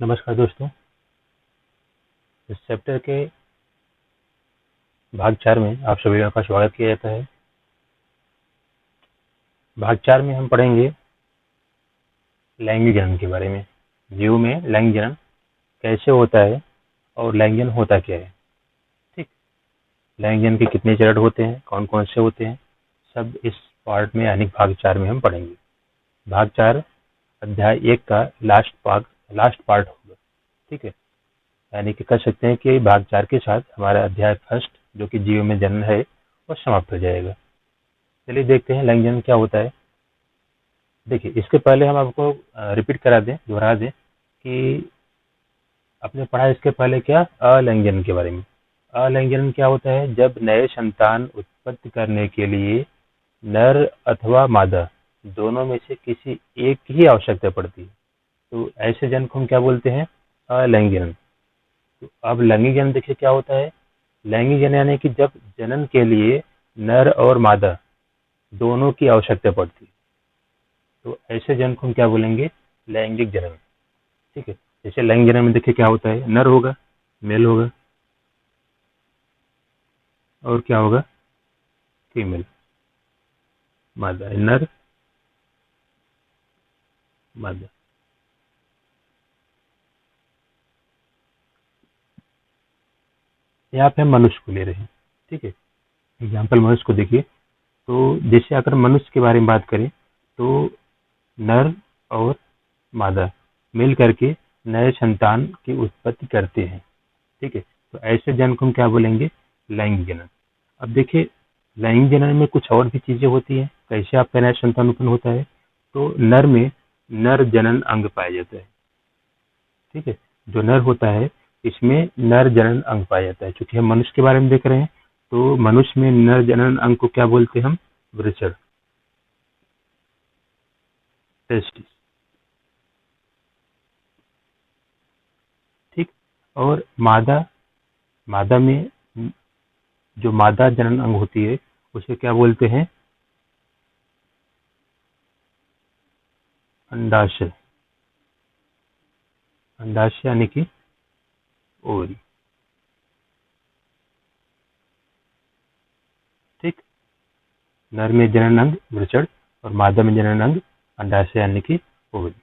नमस्कार दोस्तों। इस चैप्टर के भाग 4 में आप सभी का स्वागत किया जाता है। भाग 4 में हम पढ़ेंगे लैंगिक जनन के बारे में। जीव में लैंगिक जनन कैसे होता है और लैंगिक जनन होता क्या है। ठीक, लैंगिक जनन के कितने चरण होते हैं, कौन कौन से होते हैं, सब इस पार्ट में यानी भाग 4 में हम पढ़ेंगे। भाग 4 अध्याय 1 का लास्ट पार्ट होगा। ठीक है, यानी कि कह सकते हैं कि भाग 4 के साथ हमारा अध्याय फर्स्ट जो कि जीव में जनन है वो समाप्त हो जाएगा। चलिए देखते हैं लैंगिक जनन क्या होता है। देखिए, इसके पहले हम आपको रिपीट करा दें, दोहरा दें कि आपने पढ़ा इसके पहले क्या अलैंगिक जनन के बारे में। अलैंगिक जनन क्या होता है? जब नए संतान उत्पत्ति करने के लिए नर अथवा मादा दोनों में से किसी एक की आवश्यकता पड़ती है, तो ऐसे जन को हम क्या बोलते हैं? अलैंगिक जनन। तो अब लैंगिक जनन देखिए क्या होता है। लैंगिक जनन यानी कि जब जनन के लिए नर और मादा दोनों की आवश्यकता पड़ती है, तो ऐसे जन को हम क्या बोलेंगे? लैंगिक जनन। ठीक है, जैसे लैंगिक जनन में देखिए क्या होता है, नर होगा, मेल होगा, और क्या होगा? फीमेल, मादा, नर मादा। यहाँ पे हम मनुष्य को ले रहे हैं। ठीक है, एग्जाम्पल मनुष्य को देखिए। तो जैसे अगर मनुष्य के बारे में बात करें तो नर और मादा मिल करके नए संतान की उत्पत्ति करते हैं। ठीक है, तो ऐसे जन को हम क्या बोलेंगे? लैंगिक जनन। अब देखिए, लैंगिक जनन में कुछ और भी चीजें होती हैं। कैसे आपका नया संतान उत्पन्न होता है? तो नर में नर जनन अंग पाया जाता है। ठीक है, जो नर होता है इसमें नर जनन अंग पाया जाता है। चूंकि हम मनुष्य के बारे में देख रहे हैं तो मनुष्य में नर जनन अंग को क्या बोलते हैं हम? वृषण, टेस्टिस। ठीक, और मादा मादा में जो मादा जनन अंग होती है उसे क्या बोलते हैं? अंडाशय। अंडाशय यानी कि ओवरी। ठीक, नर में जनन अंग वृषण और मादा में जनन अंग अंडाशय यानी कि ओवरी।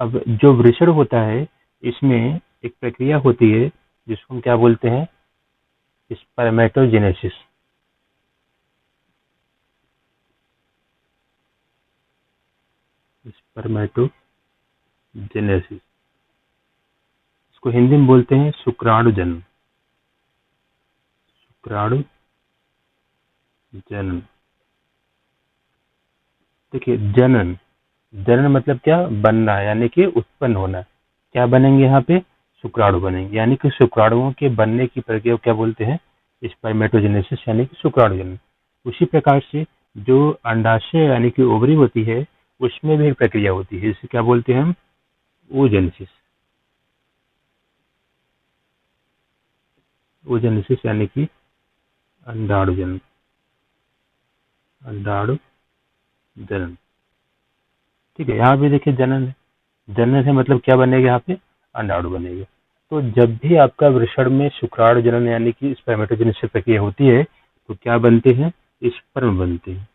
अब जो वृषण होता है इसमें एक प्रक्रिया होती है जिसको हम क्या बोलते हैं? स्पर्मेटोजेनेसिस। स्पर्मेटोजेनेसिस, इसको हिंदी में बोलते हैं शुक्राणु जन्म। शुक्राणु जन्म। देखिए, जनन जनन मतलब क्या? बनना, यानी कि उत्पन्न होना। क्या बनेंगे यहाँ पे? शुक्राणु बनेंगे, यानी कि शुक्राणुओं के बनने की प्रक्रिया को क्या बोलते हैं? स्पर्मेटोजेनेसिस यानी कि शुक्राणु जन्म। उसी प्रकार से जो अंडाशय यानी कि ओवरी होती है उसमें भी एक प्रक्रिया होती है, इसे क्या बोलते हैं हम? oogenesis। oogenesis यानी कि अंडाणु जन्म। अंडाणु जनन। ठीक है, यहाँ भी देखिए जनन है। जनन से मतलब क्या बनेगा? यहाँ पे अंडाणु बनेगा। तो जब भी आपका वृषण में शुक्राणु जनन यानी कि स्पर्मेटोजेनेसिस प्रक्रिया होती है तो क्या बनते हैं? स्पर्म बनते हैं।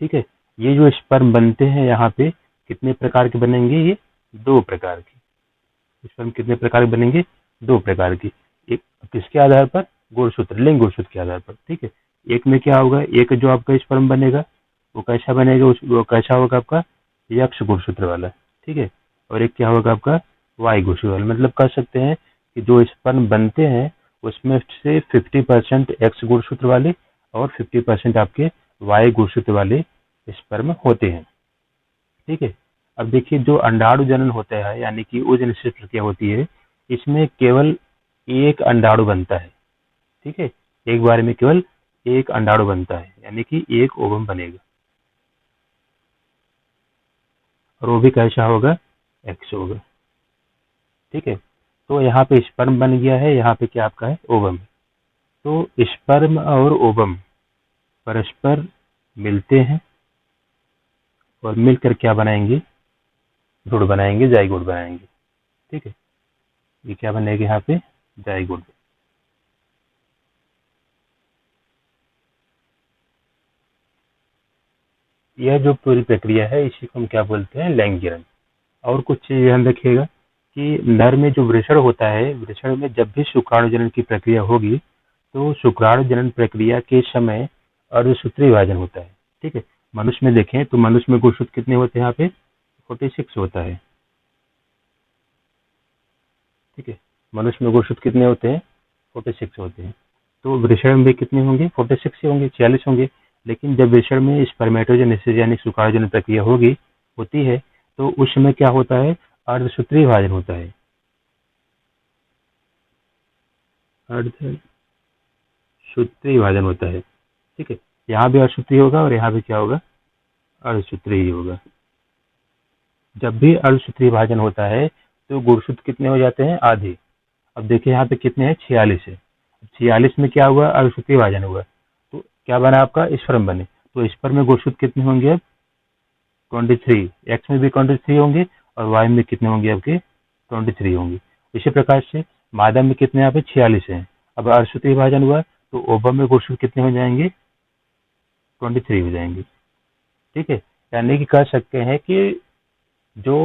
ठीक है, ये जो स्पर्म बनते हैं यहाँ पे कितने प्रकार के बनेंगे? ये दो प्रकार के स्पर्म। कितने प्रकार के बनेंगे? दो प्रकार की। एक किसके आधार पर? गुणसूत्र, लिंग गुणसूत्र के आधार पर। ठीक है, एक में क्या होगा? एक जो आपका स्पर्म बनेगा वो कैसा बनेगा? वो कैसा होगा आपका? यक्ष गुणसूत्र वाला। ठीक है, और एक क्या होगा आपका? वाई गुणसूत्र वाला। मतलब कह सकते हैं कि जो स्पर्म बनते हैं उसमें से 50% एक्स गुणसूत्र वाले और 50% आपके वाई गुणसूत्र वाले स्पर्म होते हैं। ठीक है, अब देखिए, जो अंडाणु जनन होता है यानी कि oogenesis प्रक्रिया होती है इसमें केवल एक अंडाणु बनता है। ठीक है, एक बार में केवल एक अंडाणु बनता है, यानी कि एक ओवम बनेगा, और वो भी कैसा होगा? एक्स होगा। ठीक है, तो यहाँ पे स्पर्म बन गया है, यहाँ पे क्या आपका है? ओवम। तो स्पर्म और ओवम परस्पर मिलते हैं और मिलकर क्या बनाएंगे? भ्रूण बनाएंगे, जाइगोट बनाएंगे। ठीक है, ये क्या बनेगा यहाँ पे, जाइगोट। यह जो पूरी प्रक्रिया है इसी को हम क्या बोलते हैं, लैंगिकरण। और कुछ चीज ध्यान रखिएगा कि नर में जो वृषण होता है, वृषण में जब भी शुक्राणु जनन की प्रक्रिया होगी तो शुक्राणु जनन प्रक्रिया के समय अर्धसूत्री विभाजन होता है। ठीक है, मनुष्य में देखें तो मनुष्य में गुणसूत्र कितने होते हैं, यहाँ पे 46 होता है। ठीक है, मनुष्य में गुणसूत्र कितने होते हैं, 46 होते हैं। तो वृषण में कितने होंगे, 46 ही होंगे, 46 होंगे। लेकिन जब वृषण में स्पर्मेटोजेनेसिस यानी शुक्राणु जनन प्रक्रिया होती है तो उस समय क्या होता है, अर्धसूत्री विभाजन होता है। अर्धसूत्री विभाजन होता है। ठीक है, यहाँ भी अर्धसूत्री होगा और यहाँ भी क्या होगा, अर्धसूत्री ही होगा। जब भी अर्धसूत्री विभाजन होता है तो गुणसूत्र कितने हो जाते हैं, आधे। अब देखिए यहाँ पे कितने हैं, 46 है। 46 में क्या हुआ, अर्धसूत्री विभाजन हुआ तो क्या बना आपका, स्पर्म बने। तो स्पर्म में गुणसूत्र कितने होंगे अब, 23। एक्स में भी 23 होंगे और वाई में कितने होंगे आपके, 23 होंगे। इसी प्रकार से मादा में कितने यहाँ पे 46 हैं। अब अर्धसूत्री विभाजन हुआ तो ओवम में गुणसूत्र कितने हो जाएंगे, 23 हो जाएंगे। ठीक है, यानी कि कह सकते हैं कि जो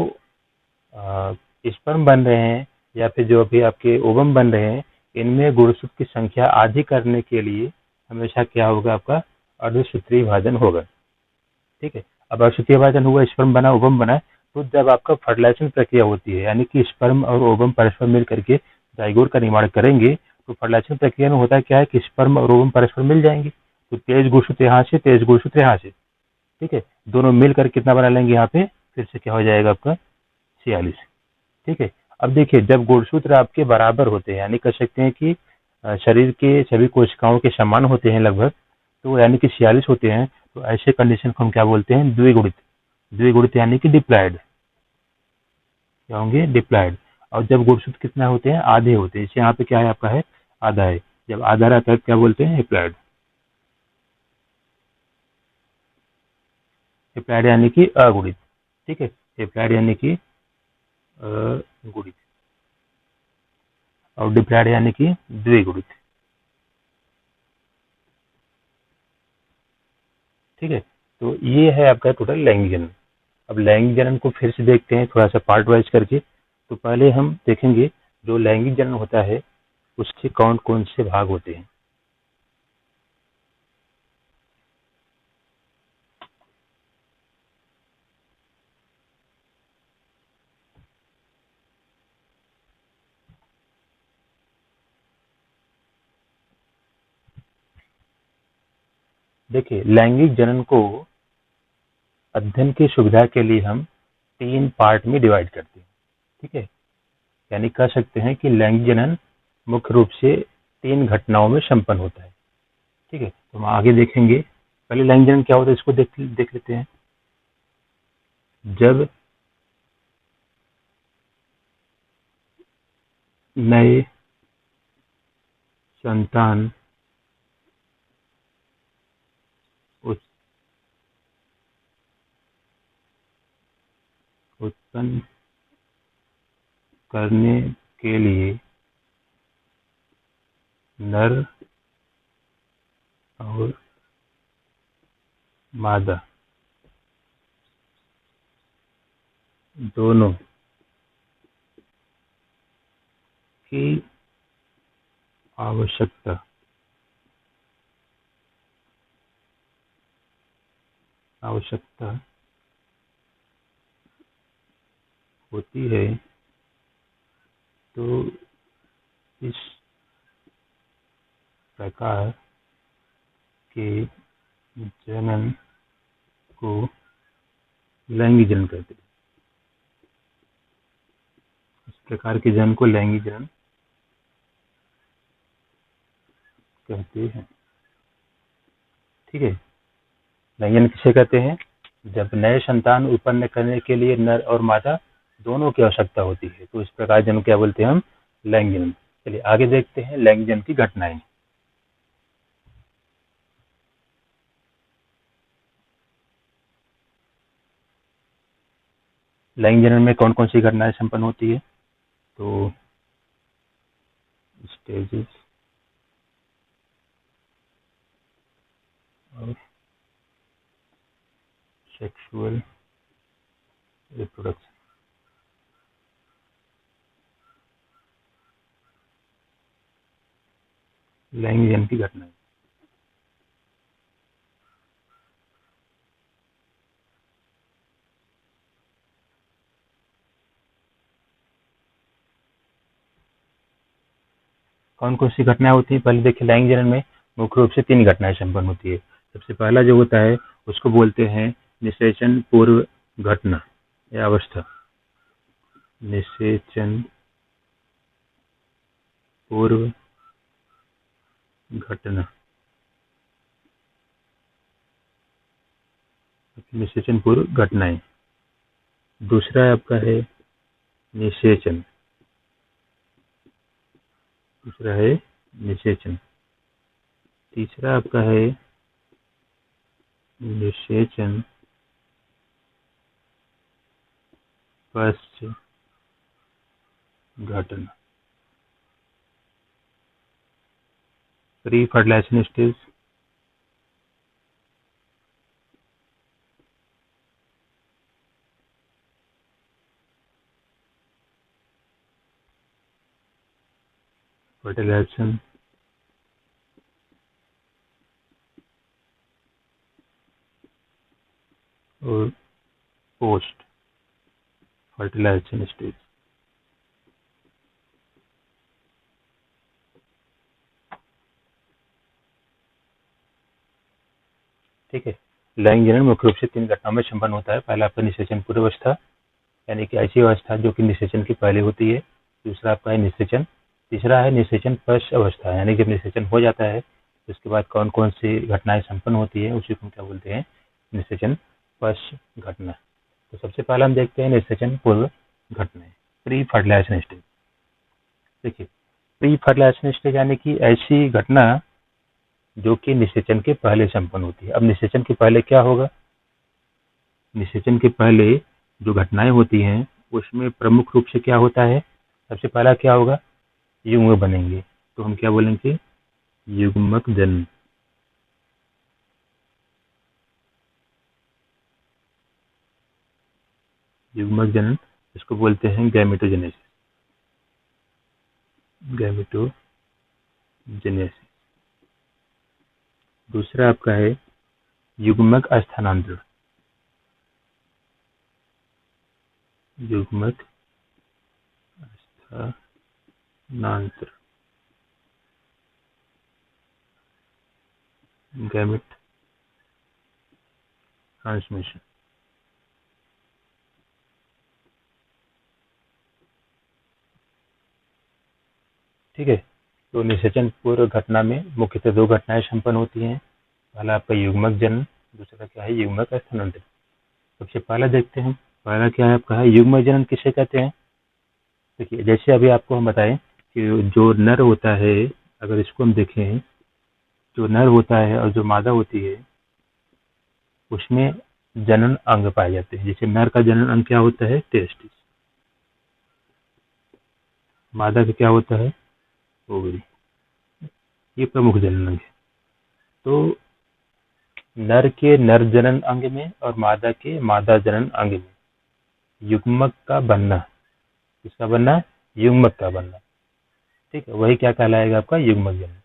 स्पर्म बन रहे हैं या फिर जो अभी आपके ओवम बन रहे हैं, इनमें गुणसूत्र की संख्या आधी करने के लिए हमेशा क्या होगा, आपका अर्धसूत्री विभाजन होगा। ठीक है, अब अर्धसूत्री विभाजन हुआ, स्पर्म बना, ओवम बना, तो जब आपका फर्टिलाइजेशन प्रक्रिया होती है यानी कि स्पर्म और ओवम परस्पर मिल करके जाइगोट का निर्माण करेंगे, तो फर्टिलाइजेशन प्रक्रिया में होता क्या है कि स्पर्म और ओवम परस्पर मिल जाएंगे, तो तेज गुणसूत्र यहाँ से, तेज गुणसूत्र यहाँ से। ठीक है, दोनों मिलकर कितना बना लेंगे यहाँ पे, फिर से क्या हो जाएगा आपका 46। ठीक है, अब देखिए जब गुणसूत्र आपके बराबर होते हैं यानी कह सकते हैं कि शरीर के सभी कोशिकाओं के समान होते हैं लगभग, तो यानी कि 46 होते हैं, तो ऐसे कंडीशन को हम क्या बोलते हैं, द्विगुणित। द्विगुणित यानी कि डिप्लॉयड, क्या होंगे, डिप्लॉयड। और जब गुणसूत्र कितना होते हैं, आधे होते हैं, इसे यहाँ पे क्या है आपका है, आधा है। जब आधा रहता है क्या बोलते हैं, हेप्लॉयड। हेप्लॉयड यानी कि अगुणित। ठीक है, हेप्लॉयड यानी कि अगुणित और डिप्लॉयड यानी कि द्विगुणित। ठीक है, तो ये है आपका टोटल लैंगिक जनन। अब लैंगिक जनन को फिर से देखते हैं थोड़ा सा पार्ट वाइज करके। तो पहले हम देखेंगे जो लैंगिक जनन होता है उसके कौन कौन से भाग होते हैं। देखिए लैंगिक जनन को अध्ययन की सुविधा के लिए हम 3 पार्ट में डिवाइड करते हैं। ठीक है, यानी कह सकते हैं कि लैंगिक जनन मुख्य रूप से 3 घटनाओं में संपन्न होता है। ठीक है, तो हम आगे देखेंगे। पहले लैंगिक जनन क्या होता है इसको देख लेते हैं। जब नए संतान उत्पन्न करने के लिए नर और मादा दोनों की आवश्यकता आवश्यकता होती है, तो इस प्रकार के जनन को लैंगिक जनन कहते हैं। इस प्रकार के जनन को लैंगिक जनन कहते हैं। ठीक है, लैंगिक जनन किसे कहते हैं, जब नए संतान उत्पन्न करने के लिए नर और मादा दोनों की आवश्यकता होती है, तो इस प्रकार जनन क्या बोलते हैं हम, लैंगिक जनन। चलिए आगे देखते हैं लैंगिक जनन की घटनाएं। लैंगिक जनन में कौन कौन सी घटनाएं संपन्न होती है? तो स्टेजेस ऑफ सेक्सुअल रिप्रोडक्शन। लैंगिक जनन की घटनाएं। कौन कौन सी घटनाएं होती है? पहले देखिए, लैंगिक जनन में मुख्य रूप से 3 घटनाएं संपन्न होती है। सबसे पहला जो होता है उसको बोलते हैं निषेचन पूर्व घटना या अवस्था। निषेचन पूर्व घटना। निषेचन पूर्व घटनाएं। दूसरा आपका है निषेचन। दूसरा है निषेचन। तीसरा आपका है निषेचन पश्च घटना। Pre fertilisation stage. फर्टिलाइजेशन और पोस्ट फर्टिलाइजेशन स्टेज। ठीक है। लैंगिक जनन मुख्य रूप से 3 घटनाओं में संपन्न होता है। पहला आपका निषेचन पूर्व अवस्था, यानी कि ऐसी अवस्था जो कि निषेचन की पहले होती है। दूसरा आपका है निषेचन। तीसरा है निषेचन पश्च अवस्था, यानी जब निषेचन हो जाता है तो उसके बाद कौन कौन सी घटनाएं संपन्न होती है उसी को हम क्या बोलते हैं? निषेचन पश्च घटना। तो सबसे पहला हम देखते हैं निषेचन पूर्व घटनाएं, प्री फर्टिलाइजेशन स्टेज। देखिए, प्री फर्टिलाइजेशन स्टेज यानी कि ऐसी घटना जो कि निषेचन के पहले संपन्न होती है। अब निषेचन के पहले क्या होगा? निषेचन के पहले जो घटनाएं होती हैं उसमें प्रमुख रूप से क्या होता है? सबसे पहला क्या होगा? युग्मक बनेंगे। तो हम क्या बोलेंगे? युग्मक जनन। युग्मक जनन, इसको बोलते हैं गैमेटोजेनेसिस। गैमेटोजेनेसिस। दूसरा आपका है युग्मक स्थानांतरण। युग्मक स्थानांतरण, गैमेट ट्रांसमिशन। ठीक है। तो निषेचन पूर्व घटना में मुख्यतः 2 घटनाएं संपन्न होती हैं। पहला आपका युग्मक जनन, दूसरा क्या है? युग्मक स्थानांतरण। सबसे पहला देखते हैं, पहला क्या है आपका? है युग्मक जनन किसे कहते हैं? देखिए, जैसे अभी आपको हम बताएं कि जो नर होता है, अगर इसको हम देखें, जो नर होता है और जो मादा होती है उसमें जनन अंग पाए जाते हैं। जैसे नर का जनन अंग क्या होता है? टेस्टिस। मादा का क्या होता है? ओवरी। ये प्रमुख जनन अंग है। तो नर के नर जनन अंग में और मादा के मादा जनन अंग में युग्मक का बनना। किसका बनना? युग्मक का बनना। ठीक है, वही क्या कहलाएगा? आपका युग्मक जनन।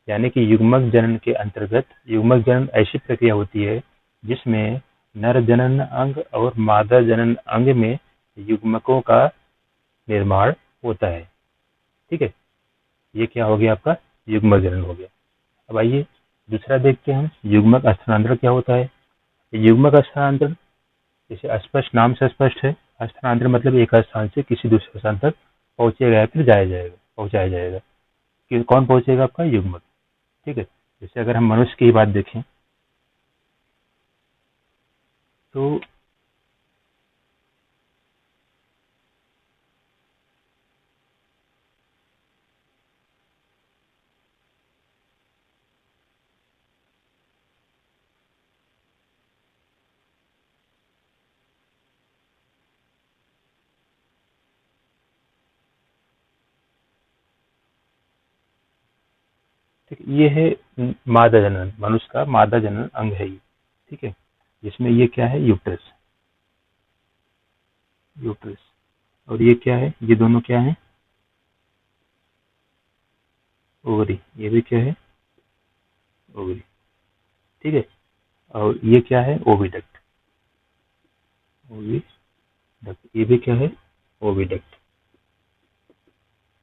यानी कि युग्मक जनन के अंतर्गत, युग्मक जनन ऐसी प्रक्रिया होती है जिसमें नर जनन अंग और मादा जनन अंग में युग्मकों का निर्माण होता है। ठीक है, ये क्या हो गया? आपका युग्मक जनन हो गया। अब आइए दूसरा देखते हैं हम, युग्मक स्थानांतरण क्या होता है? युग्मक स्थानांतरण जैसे स्पष्ट, नाम से स्पष्ट है। स्थानांतरण मतलब एक स्थान से किसी दूसरे स्थान तक पहुंचेगा या फिर पहुंचाया जाएगा। कि कौन पहुंचेगा? आपका युग्मक। ठीक है। जैसे अगर हम मनुष्य की बात देखें तो ठीक है, ये है मादा जनन, मनुष्य का मादा जनन अंग है ये। ठीक है, जिसमें ये क्या है, यूट्रस। यूट्रस। और ये क्या है, ये दोनों क्या है, ओवरी। ये भी क्या है, ओवरी। ठीक है, और ये क्या है, ओविडक्ट। ओविडक्ट। ये भी क्या है, ओविडक्ट।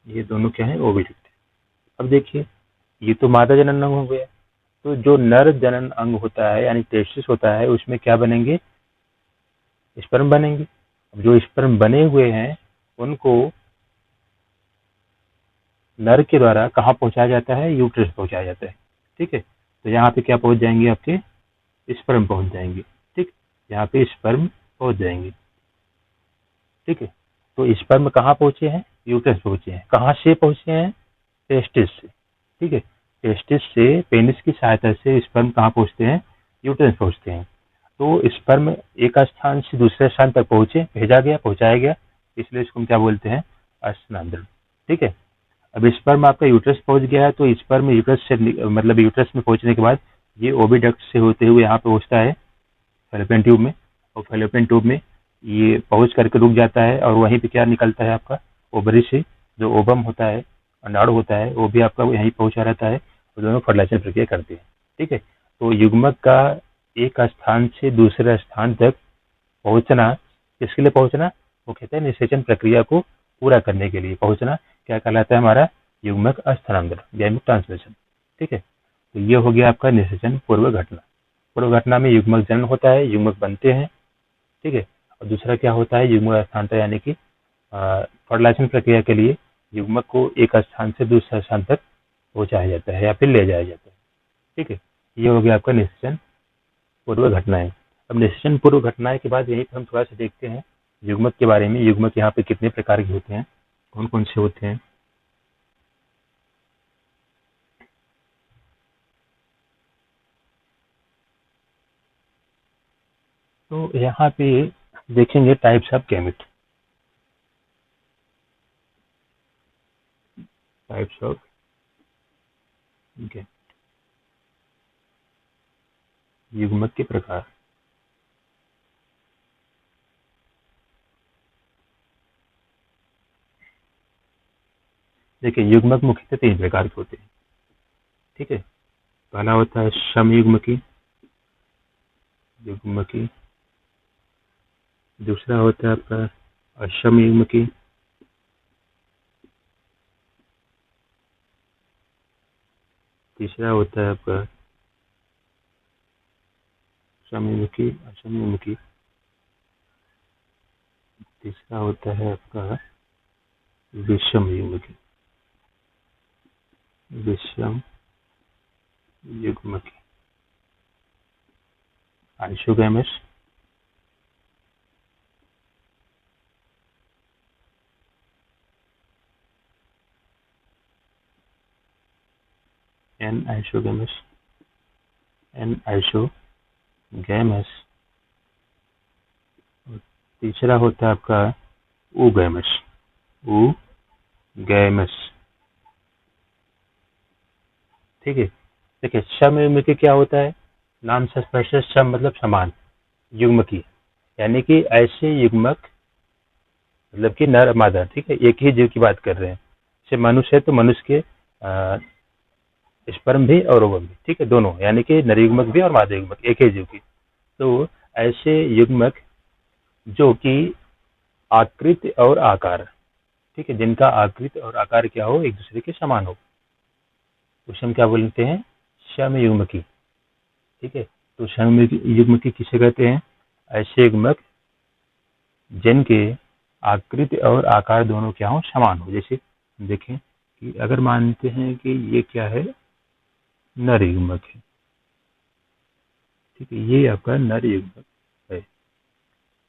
ये दोनों क्या है, ओविडक्ट। अब देखिए, ये तो मादा जनन अंग हो गया। तो जो नर जनन अंग होता है यानी टेस्टिस होता है, उसमें क्या बनेंगे, स्पर्म बनेंगे। अब जो स्पर्म बने हुए हैं उनको नर के द्वारा कहाँ पहुंचाया जाता है, यूट्रस पहुंचाया जाता है। ठीक है, तो यहाँ पे क्या पहुंच जाएंगे, आपके स्पर्म पहुंच जाएंगे। ठीक, यहाँ पे स्पर्म पहुंच जाएंगे। ठीक है, तो स्पर्म कहाँ पहुंचे हैं, यूट्रस पहुंचे हैं। कहाँ से पहुंचे हैं, टेस्टिस से। ठीक है, टेस्टिस से पेनिस की सहायता से स्पर्म कहाँ पहुंचते हैं, यूट्रस पहुंचते हैं। तो स्पर्म एक स्थान से दूसरे स्थान तक पहुंचे, भेजा गया, पहुंचाया गया, इसलिए इसको हम क्या बोलते हैं, स्थानांतरण। ठीक है, अब स्पर्म आपका यूट्रस पहुंच गया है, तो स्पर्म यूट्रस से मतलब यूट्रस में पहुंचने के बाद ये ओविडक्ट से होते हुए यहाँ पे पहुंचता है फैलोपियन ट्यूब में। और फैलोपियन ट्यूब में ये पहुंच करके रुक जाता है, और वहीं पे क्या निकलता है आपका, ओवरी से जो ओवम होता है, अनाड़ होता है, वो भी आपका यहीं पहुंचा रहता है, और दोनों फर्टिलाइजेशन प्रक्रिया करते हैं। ठीक है, तो युग्मक का एक स्थान से दूसरे स्थान तक पहुंचना, किसके लिए पहुंचना, वो कहते हैं निषेचन प्रक्रिया को पूरा करने के लिए पहुंचना, क्या कहलाता है हमारा, युग्मक स्थानांतरण, गैमिक ट्रांसलेशन। ठीक है, तो ये हो गया आपका निषेचन पूर्व घटना। पूर्व घटना में युग्मक जनन होता है, युग्मक बनते हैं। ठीक है, और दूसरा क्या होता है, युग्मक स्थानांतरण, यानी कि फर्टिलाइजेशन प्रक्रिया के लिए युग्मक को एक स्थान से दूसरे स्थान तक पहुंचाया जाता है या फिर ले जाया जाता है। ठीक है, ये हो गया आपका निषेचन पूर्व घटनाएं। अब निषेचन पूर्व घटनाएं के बाद यहीं पर हम थोड़ा सा देखते हैं युग्मक के बारे में। युग्मक यहाँ पे कितने प्रकार के होते हैं, कौन कौन से होते हैं। तो यहाँ पे देखेंगे types of gamete. Types of gamete, युग्मक के प्रकार। देखिए, युग्मक मुख्यतः 3 प्रकार के होते हैं। ठीक है, पहला होता है समयुग्मकी युग्मकी। दूसरा होता है आपका असमयुग्मकी। तीसरा होता है आपका समयुग्मकी असमयुग्मकी। तीसरा होता है आपका विषम युग्मकी। विषम युग्मकी, isogamous, anisogamous, anisogamous. और तीसरा होता है आपका ऊगैमस। ऊगैमस। ठीक है, देखिए सम युग्मकी क्या होता है, नाम से स्पष्ट है, सम मतलब समान, युग्मकी यानी कि ऐसे युग्मक, मतलब कि नर मादा। ठीक है, एक ही जीव की बात कर रहे हैं। जैसे मनुष्य है तो मनुष्य के स्पर्म भी और ओवम भी, ठीक है, दोनों, यानी कि नर युग्मक भी और मादा युग्मक एक ही जीव की। तो ऐसे युग्मक जो कि आकृति और आकार, ठीक है, जिनका आकृति और आकार क्या हो, एक दूसरे के समान हो, उसे हम क्या बोलते हैं, सम युग्मकी। ठीक है, तो सम युग्मकी किसे कहते हैं, ऐसे युग्मक जिनके आकृति और आकार दोनों क्या हो, समान हो। जैसे देखें कि अगर मानते हैं कि ये क्या है, नर युग्मक है। ठीक है, ये आपका नर युग्मक है।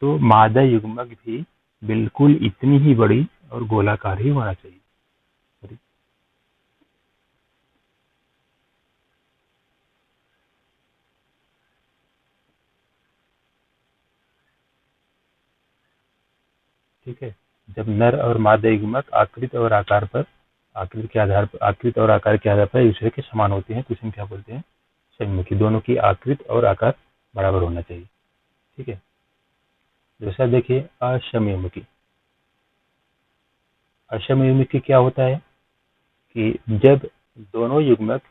तो मादा युग्मक भी बिल्कुल इतनी ही बड़ी और गोलाकार ही होना चाहिए। ठीक है, जब नर और मादा युग्मक आकृति और आकार पर आकृति और आकार के आधार पर एक दूसरे के समान होते हैं, तो इसे हम क्या बोलते हैं? समयुग्मकी। दोनों की आकृति और आकार बराबर होना चाहिए। ठीक है। दूसरा देखिए असमयुग्मकी। असमयुग्मकी क्या होता है कि जब दोनों युग्मक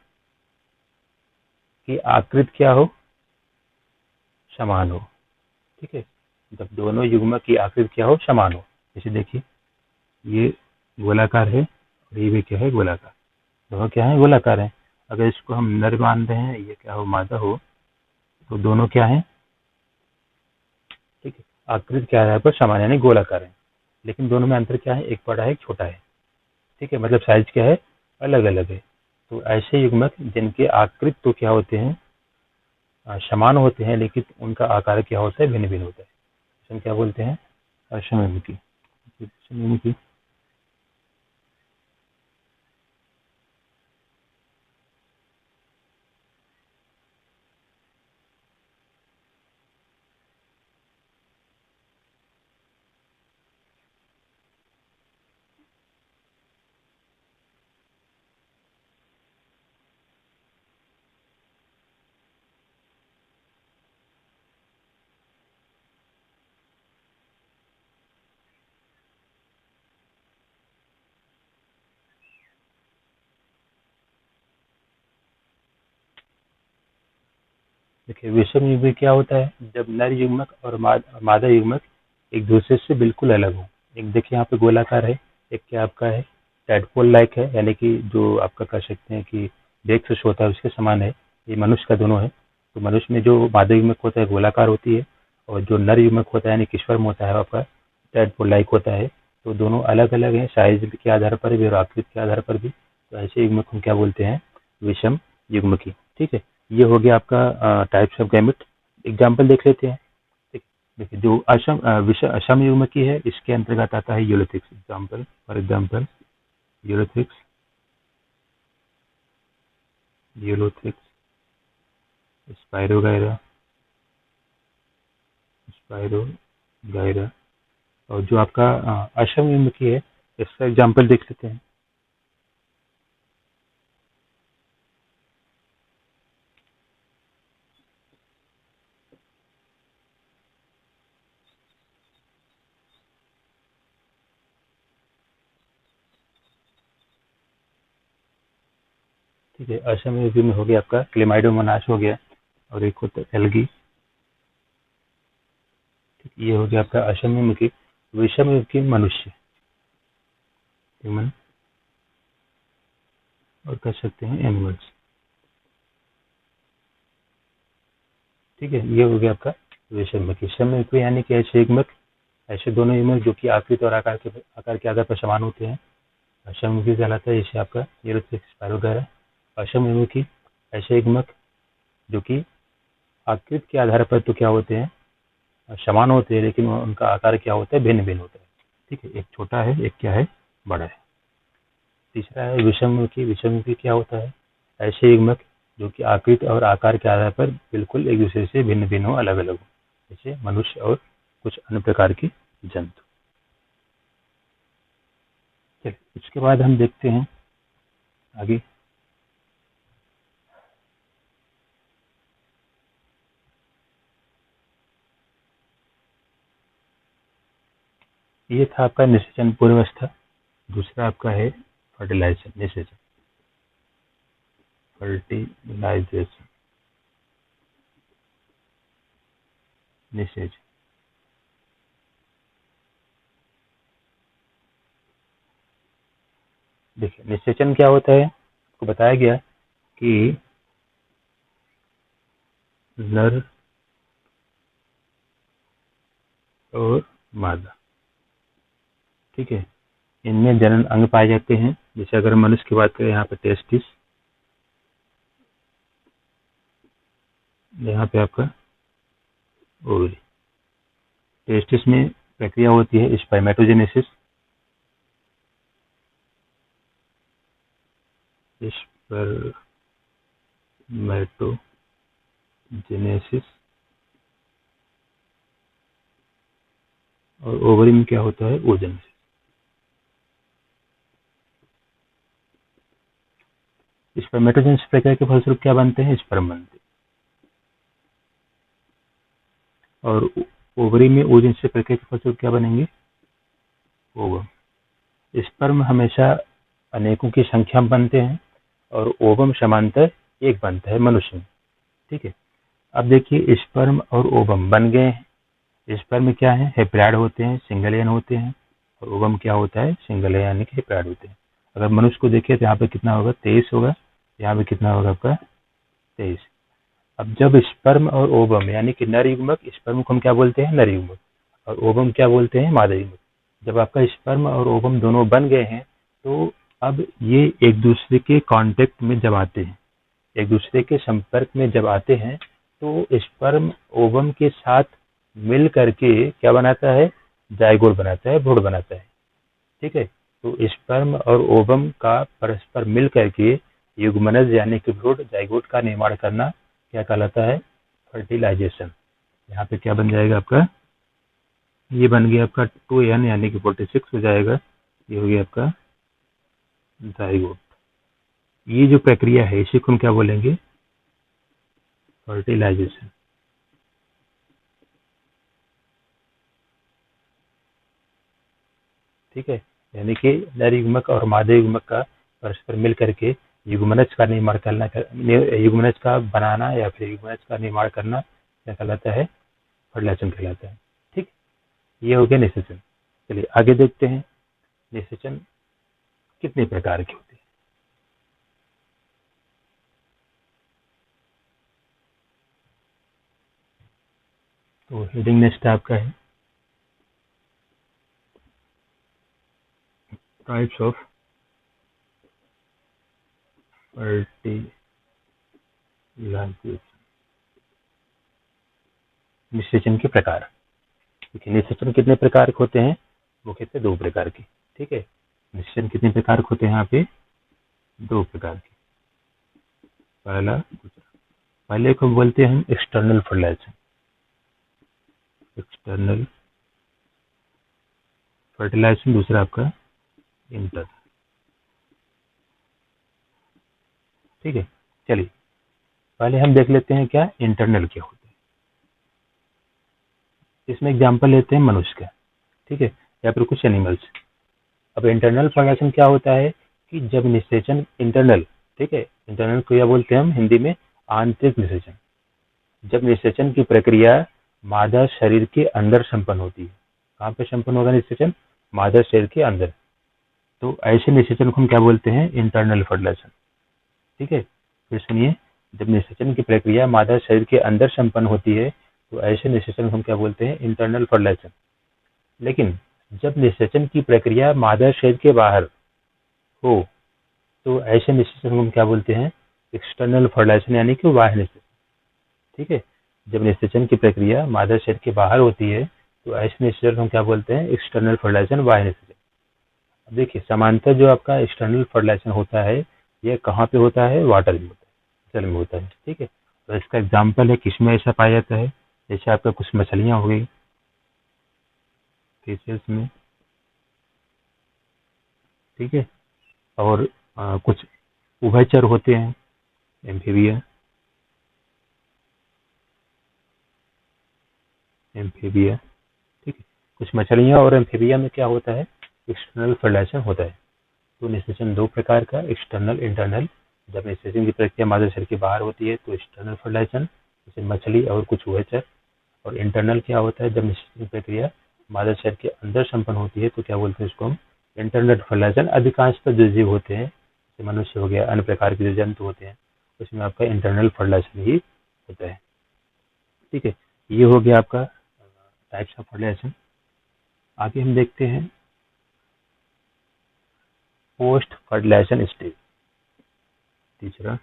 की आकृति क्या हो? समान हो। ठीक है। जब दोनों युग्मक की आकृति क्या हो? समान हो। जैसे देखिए ये गोलाकार है और ये भी क्या है? गोलाकार। दोनों क्या है? गोलाकार है। अगर इसको हम नर मान रहे हैं, ये क्या हो? मादा हो, तो दोनों क्या है? ठीक है। आकृति के आधार पर समान यानी गोलाकार है, लेकिन दोनों में अंतर क्या है? एक बड़ा है, एक छोटा है। ठीक है, मतलब साइज क्या है? अलग अलग है। तो ऐसे युग्मक जिनके आकृति तो क्या होते हैं? समान होते हैं, लेकिन उनका आकार क्या होता है? भिन्न भिन्न होता है। हम क्या बोलते हैं? असममिति। असममिति। देखिए विषम युग्म क्या होता है? जब नर युग्मक और मादा युग्मक एक दूसरे से बिल्कुल अलग हो। एक देखिए यहाँ पे गोलाकार है, एक क्या आपका है? टैडपोल लाइक है, यानी कि जो आपका कह सकते हैं कि डेक्स फिश होता है उसके समान है। ये मनुष्य का दोनों है। तो मनुष्य में जो मादा युग्मक होता है गोलाकार होती है, और जो नर युग्मक होता है यानी कि स्पर्म होता है आपका टैडपोल लाइक होता है। तो दोनों अलग अलग हैं, साइज के आधार पर भी और आकृति के आधार पर भी। तो ऐसे युग्मक हम क्या बोलते हैं? विषम युग्मकी। ठीक है। ये हो गया आपका टाइप्स ऑफ गैमेट। एग्जाम्पल देख लेते हैं। ठीक। देखिए जो असम युग्मकी है, इसके अंतर्गत आता है यूलोथिक्स। Example for example यूलोथिक्स, यूलोथिक्स, spirogyra, spirogyra. और जो आपका असम युग्मकी है, इसका एग्जाम्पल देख लेते हैं। ठीक है, असम युग्मकी में हो गया आपका क्लेमाइडोमोनास हो गया, और एक होता है एल्गी। ठीक, ये हो गया आपका असम युग्मकी। विषम युग्मकी मनुष्य, ह्यूमन, और कह सकते हैं एनिमल्स। ठीक है, ये हो गया आपका विषमयुग्मक। समयुग्मक यानी कि ऐसे युग्मक, ऐसे दोनों युग्मक जो कि आकृति और आकार के आधार पर समान होते हैं, समयुग्मकी कहलाता है। जैसे आपका यूरोथिक्स, स्पाइरोगायरा। असमयुग्मकी ऐसे युग्मक जो कि आकृति के आधार पर तो क्या होते हैं? समान होते हैं, लेकिन उनका आकार क्या होता है? भिन्न भिन्न होता है। ठीक है, एक छोटा है, एक क्या है? बड़ा है। तीसरा है विषममुखी। विषममुखी क्या होता है? ऐसे युग्मक जो कि आकृति और आकार के आधार पर बिल्कुल एक दूसरे से भिन्न भिन्न हो, अलग अलग हो, जैसे मनुष्य और कुछ अन्य प्रकार की जंतु। चलिए इसके बाद हम देखते हैं आगे। ये था आपका निषेचन पूर्वावस्था। दूसरा आपका है फर्टिलाइजेशन, निषेचन, फर्टिलाइजेशन, निषेचन। देखिए निषेचन क्या होता है? आपको बताया गया कि नर और मादा, ठीक है, इनमें जनन अंग पाए जाते हैं। जैसे अगर मनुष्य की बात करें, यहाँ पे टेस्टिस, यहाँ पे आपका ओवरी। टेस्टिस में प्रक्रिया होती है स्पर्मेटोजेनेसिस, स्पर्मेटोजेनेसिस। और ओवरी में क्या होता है? ओजेनेसिस। स्पर्मेटोजेनेसिस प्रक्रिया के फलस्वरूप क्या बनते हैं? स्पर्म बनते हैं। और ओवरी में ओजेनेसिस प्रक्रिया के फलस्वरूप क्या बनेंगे? ओवम। स्पर्म हमेशा अनेकों की संख्या में बनते हैं और ओवम समांतर एक बनता है मनुष्य में। ठीक है, अब देखिए स्पर्म और ओवम बन गए हैं। स्पर्म में क्या है? हेप्लॉइड होते हैं, सिंगल एन होते हैं, और ओवम क्या होता है? सिंगल एन यानी कि हेप्लॉइड होते हैं। अगर मनुष्य को देखिए तो यहाँ पे कितना होगा? 23 होगा। यहाँ पे कितना होगा आपका? 23। अब जब स्पर्म और ओवम यानी कि नर युग्मक, स्पर्म को हम क्या बोलते हैं? नर युग्मक, और ओवम क्या बोलते हैं? मादा युग्मक। जब आपका स्पर्म और ओवम दोनों बन गए हैं तो अब ये एक दूसरे के कांटेक्ट में जब आते हैं, एक दूसरे के संपर्क में जब आते हैं, तो स्पर्म ओवम के साथ मिल करके क्या बनाता है? जाइगोट बनाता है, भ्रूण बनाता है। ठीक है, तो स्पर्म और ओवम का परस्पर मिल करके युग्मनज यानी कि भ्रूण, जाइगोट का निर्माण करना क्या कहलाता है? फर्टिलाइजेशन। यहाँ पे क्या बन जाएगा आपका? ये बन गया आपका 2n यानी कि 46 हो जाएगा। ये हो गया आपका जाइगोट। ये जो प्रक्रिया है इसी को हम क्या बोलेंगे? फर्टिलाइजेशन। ठीक है, यानी कि नर युग्मक और मादा युग्मक का परस्पर मिल करके युग्मनज का निर्माण करना, युग्मनज का बनाना या फिर युग्मनज का निर्माण करना क्या कहलाता है? फर्टिलाइजेशन कहलाता है। ठीक, ये हो गया निषेचन। चलिए आगे देखते हैं निषेचन कितने प्रकार के होते हैं। तो हेडिंग नेक्स्ट आपका है टाइप्स ऑफ फर्टिलाइजेशन। निषेचन के प्रकार। देखिए निषेचन कितने प्रकार के होते हैं? मुख्यतः 2 प्रकार के। ठीक है, निषेचन कितने प्रकार के होते हैं? यहाँ पे 2 प्रकार के। पहले को बोलते हैं हम एक्सटर्नल फर्टिलाइजेशन। एक्सटर्नल फर्टिलाइजेशन, दूसरा आपका इंटरनल। ठीक है, चलिए पहले हम देख लेते हैं क्या इंटरनल क्या होता है। इसमें एग्जांपल लेते हैं मनुष्य का, ठीक है, या फिर कुछ एनिमल्स। अब इंटरनल फर्टिलाइजेशन क्या होता है कि जब निषेचन इंटरनल, ठीक है, इंटरनल को क्या बोलते हैं हम हिंदी में? आंतरिक निषेचन। जब निषेचन की प्रक्रिया मादा शरीर के अंदर संपन्न होती है। कहाँ पे संपन्न होगा निषेचन? मादा शरीर के अंदर। तो ऐसे निषेचन को हम क्या बोलते हैं? Internal fertilisation. ठीक है, फिर सुनिए, जब निषेचन की प्रक्रिया मादा शरीर के अंदर संपन्न होती है तो ऐसे निषेचन को हम क्या बोलते हैं? Internal fertilisation. लेकिन जब निषेचन की प्रक्रिया मादा शरीर के बाहर हो तो ऐसे निषेचन को हम क्या बोलते हैं? एक्सटर्नल फर्टिलाइजेशन यानी कि बाह्य निषेचन। ठीक है, जब निषेचन की प्रक्रिया मादा शरीर के बाहर होती है तो ऐसे निषेचन को हम क्या बोलते हैं? एक्सटर्नल फर्टिलाइजेशन, बाह्य निषेचन। अब देखिए समांतर जो आपका एक्सटर्नल फर्टिलाइजेशन होता है ये कहाँ पे होता है? वाटर में होता है, जल में होता है। ठीक है, तो इसका एग्जाम्पल है किसमें ऐसा पाया जाता है? जैसे आपका कुछ मछलियां हो गई फिशेस में, ठीक है, और कुछ उभयचर होते हैं, एम्फीबिया, एम्फीबिया। ठीक है, कुछ मछलियां और एम्फीबिया में क्या होता है? एक्सटर्नल फर्टिलाइजेशन होता है। तो निषेचन 2 प्रकार का, एक्सटर्नल, इंटरनल। जब निषेचन की प्रक्रिया मादा शरीर के बाहर होती है तो एक्सटर्नल फर्टिलाइजेशन, जैसे मछली और कुछ उभयचर। और इंटरनल क्या होता है? जब निषेचन की प्रक्रिया मादा शरीर के अंदर संपन्न होती है तो क्या बोलते हैं इसको हम? Internal fertilisation. अधिकांशतः जो जीव होते हैं जैसे मनुष्य हो गया, अन्य प्रकार के जो जंतु होते हैं उसमें आपका इंटरनल फर्टिलाइजेशन ही होता है। ठीक है, ये हो गया आपका टाइप्स ऑफ फर्टिलाइजेशन। आगे हम देखते हैं पोस्ट फर्टिलाइजेशन स्टेज, तीसरा।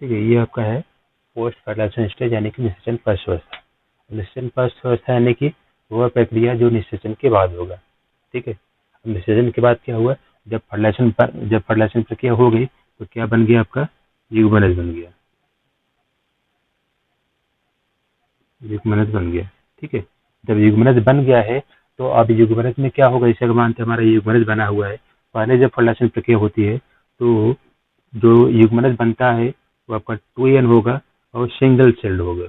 ठीक है, ये आपका है पोस्ट फर्टिलाइजेशन स्टेज यानी कि निषेचन पश्च अवस्था। निषेचन पश्च अवस्था यानी कि वह प्रक्रिया जो निषेचन के बाद होगा। ठीक है, अब निषेचन के बाद क्या हुआ, जब फर्टिलाइजेशन प्रक्रिया हो गई तो क्या बन गया, आपका युग्मनज बन गया, युग्मनज बन गया। ठीक है, जब युग्मनज बन गया है तो अब युग्मनज में क्या होगा, इसे मानते हमारा युग्मनज बना हुआ है। पहले जब फर्टिलाइजेशन प्रक्रिया होती है तो जो युग्मनज बनता है वो आपका 2n होगा और सिंगल सेल्ड होगा।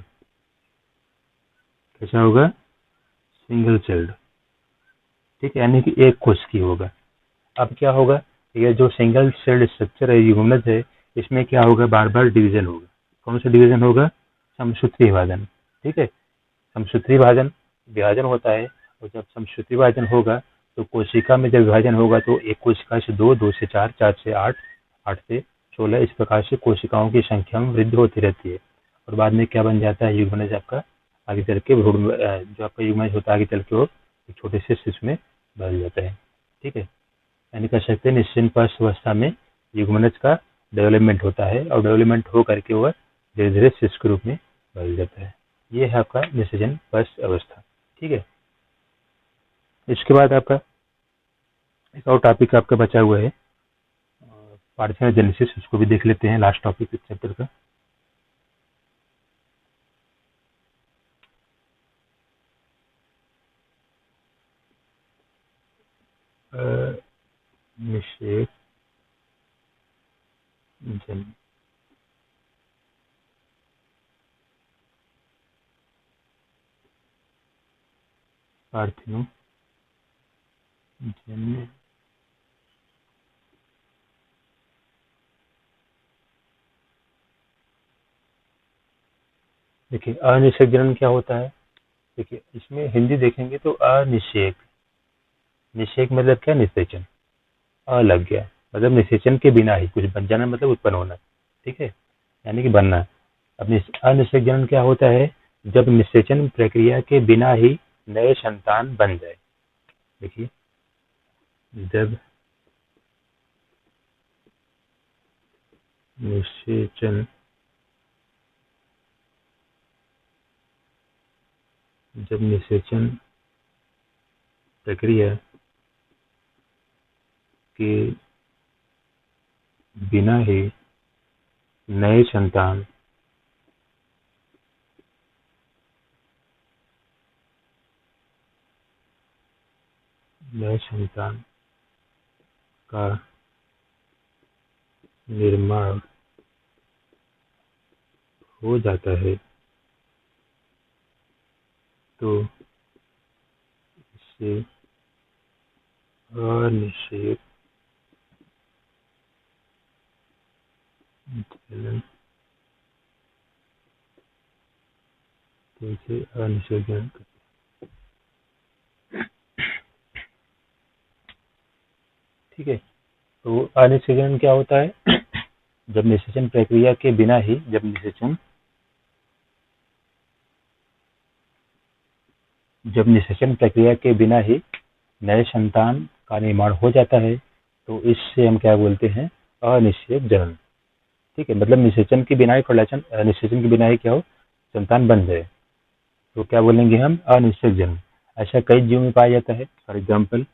कैसा होगा, सिंगल सेल्ड। ठीक है, यानी कि एक कोशिकीय होगा। अब क्या होगा, ये जो सिंगल सेल्ड स्ट्रक्चर है युग्मनज है, इसमें क्या होगा, बार बार डिवीजन होगा। कौन सा डिवीजन होगा, समसूत्री विभाजन। ठीक है, समसूत्री विभाजन विभाजन होता है, और जब समसूत्री विभाजन होगा तो कोशिका में जब विभाजन होगा तो एक कोशिका से 2, 2 से 4, 4 से 8, 8 से 16, इस प्रकार से कोशिकाओं की संख्या में वृद्धि होती रहती है। और बाद में क्या बन जाता है, युग्मनज आपका आगे चल के जो आपका युग्मनज होता है आगे चल के वो एक छोटे से शिशु में बदल जाता है। ठीक है, यानी कह सकते हैं निषेचन पश्च अवस्था में युग्मनज का डेवलपमेंट होता है और डेवलपमेंट हो करके वह धीरे धीरे शिशु के रूप में बदल जाता है। ये है आपका निषेचन पश्च अवस्था। ठीक है, इसके बाद आपका एक और टॉपिक आपका बचा हुआ है पार्थेनोजेनेसिस, उसको भी देख लेते हैं, लास्ट टॉपिक इस चैप्टर का। निषेचन पार्थेनोजेनेसिस। देखिए अनिषेक जनन क्या होता है, देखिए इसमें हिंदी देखेंगे तो अनिषेक, निषेक मतलब क्या, निषेचन, लग गया मतलब निषेचन के बिना ही कुछ बन जाना, मतलब उत्पन्न होना। ठीक है, यानी कि बनना। अब अनिषेक जनन क्या होता है, जब निषेचन प्रक्रिया के बिना ही नए संतान बन जाए। देखिए जब निषेचन प्रक्रिया के बिना ही नए संतान का निर्माण हो जाता है तो इसे अनिषेक जनन कहते हैं। ठीक है, तो अनिषेक जनन क्या होता है, जब निषेचन प्रक्रिया के बिना ही जब निषेचन प्रक्रिया के बिना ही नए संतान का निर्माण हो जाता है तो इससे हम क्या बोलते हैं, अनिषेक जनन। ठीक है, मतलब निषेचन के बिना ही निषेचन के बिना ही क्या हो, संतान बन जाए तो क्या बोलेंगे हम, अनिषेक जनन। ऐसा कई जीव में पाया जाता है, फॉर एग्जाम्पल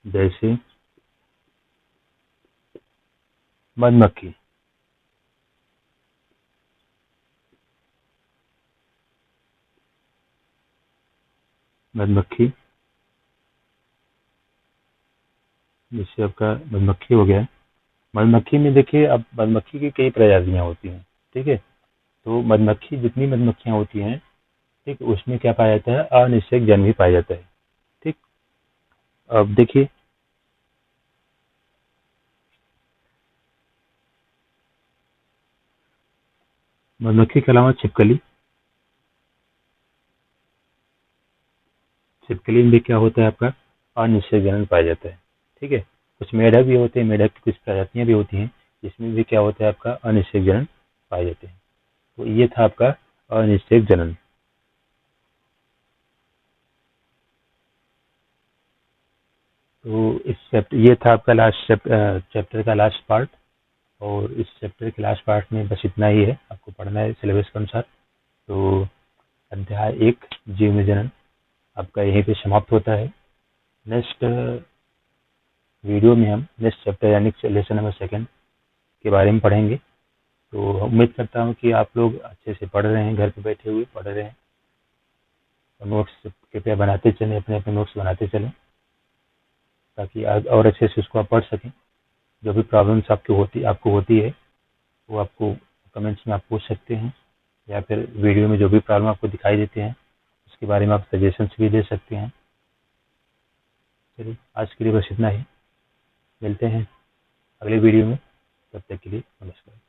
जैसे मधुमक्खी। मधुमक्खी जैसे आपका मधुमक्खी हो गया, मधुमक्खी में देखिए अब मधुमक्खी की कई प्रजातियां होती हैं। ठीक है, तो मधुमक्खी जितनी मधुमक्खियां होती हैं, ठीक, उसमें क्या पाया जाता है, अनिषेक जनन भी पाया जाता है। ठीक, अब देखिए मधुमक्खी के अलावा छिपकली में भी क्या होता है, आपका अनिषेक जनन पाया जाता है। ठीक है, कुछ मेढक भी होते हैं, मेढक की कुछ प्रजातियां भी होती हैं जिसमें भी क्या होता है, आपका अनिषेक जनन पाए जाते हैं। तो ये था आपका अनिषेक जनन। तो इस चैप्टर, ये था आपका लास्ट चैप्टर का लास्ट पार्ट। और इस चैप्टर के लास्ट पार्ट में बस इतना ही है, आपको पढ़ना है सिलेबस के अनुसार। तो अध्याय 1 जीव में जनन आपका यहीं पे समाप्त होता है। नेक्स्ट वीडियो में हम नेक्स्ट चैप्टर यानी लेसन नंबर 2 के बारे में पढ़ेंगे। तो उम्मीद करता हूँ कि आप लोग अच्छे से पढ़ रहे हैं, घर पे बैठे हुए पढ़ रहे हैं, और नोट्स कृपया बनाते चलें, अपने अपने नोट्स बनाते चलें, ताकि और अच्छे से उसको आप पढ़ सकें। जो भी प्रॉब्लम्स आपको होती है वो आपको कमेंट्स में आप पूछ सकते हैं, या फिर वीडियो में जो भी प्रॉब्लम आपको दिखाई देते हैं उसके बारे में आप सजेशंस भी दे सकते हैं। चलिए आज के लिए बस इतना ही, मिलते हैं अगले वीडियो में, तब तक के लिए नमस्कार।